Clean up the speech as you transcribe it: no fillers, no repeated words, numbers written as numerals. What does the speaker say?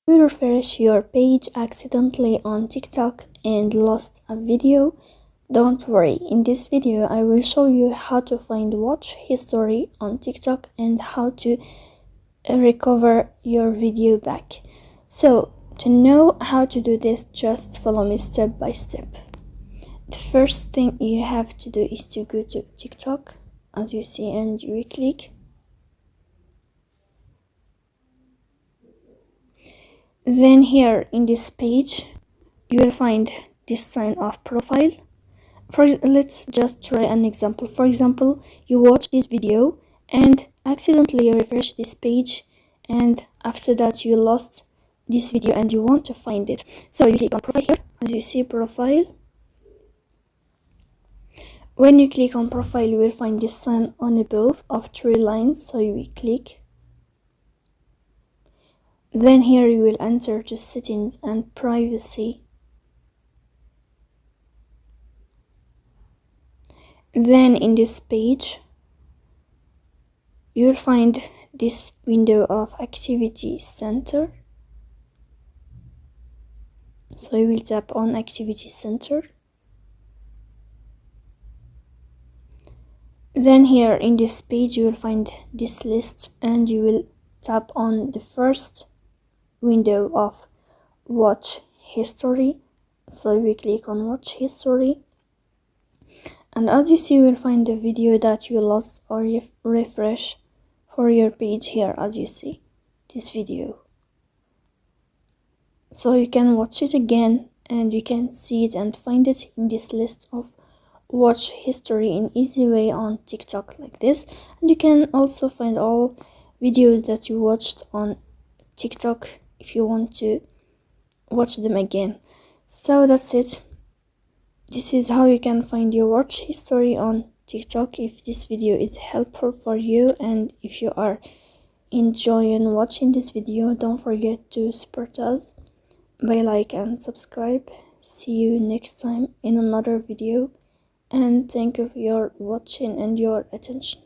You refresh your page accidentally on TikTok and lost a video. Don't worry, in this video I will show you how to find watch history on TikTok and how to recover your video back. So to know how to do this, just follow me step by step. The first thing you have to do is to go to TikTok, as you see, and you click. Then here in this page you will find this sign of profile. Let's just try an example. For example, you watch this video and accidentally you refresh this page, and after that you lost this video and you want to find it. So you click on profile here, as you see, profile. When you click on profile, you will find this sign on above of 3 lines, so you will click. Then here you will enter to settings and privacy. Then in this page you will find this window of activity center, so you will tap on activity center. Then here in this page you will find this list and you will tap on the first window of watch history, so we click on watch history, and as you see you will find the video that you lost or refresh for your page here, as you see this video. So you can watch it again and you can see it and find it in this list of watch history in easy way on TikTok like this. And you can also find all videos that you watched on TikTok if you want to watch them again. So that's it. This is how you can find your watch history on TikTok. If this video is helpful for you and if you are enjoying watching this video, don't forget to support us by like and subscribe. See you next time in another video, and thank you for your watching and your attention.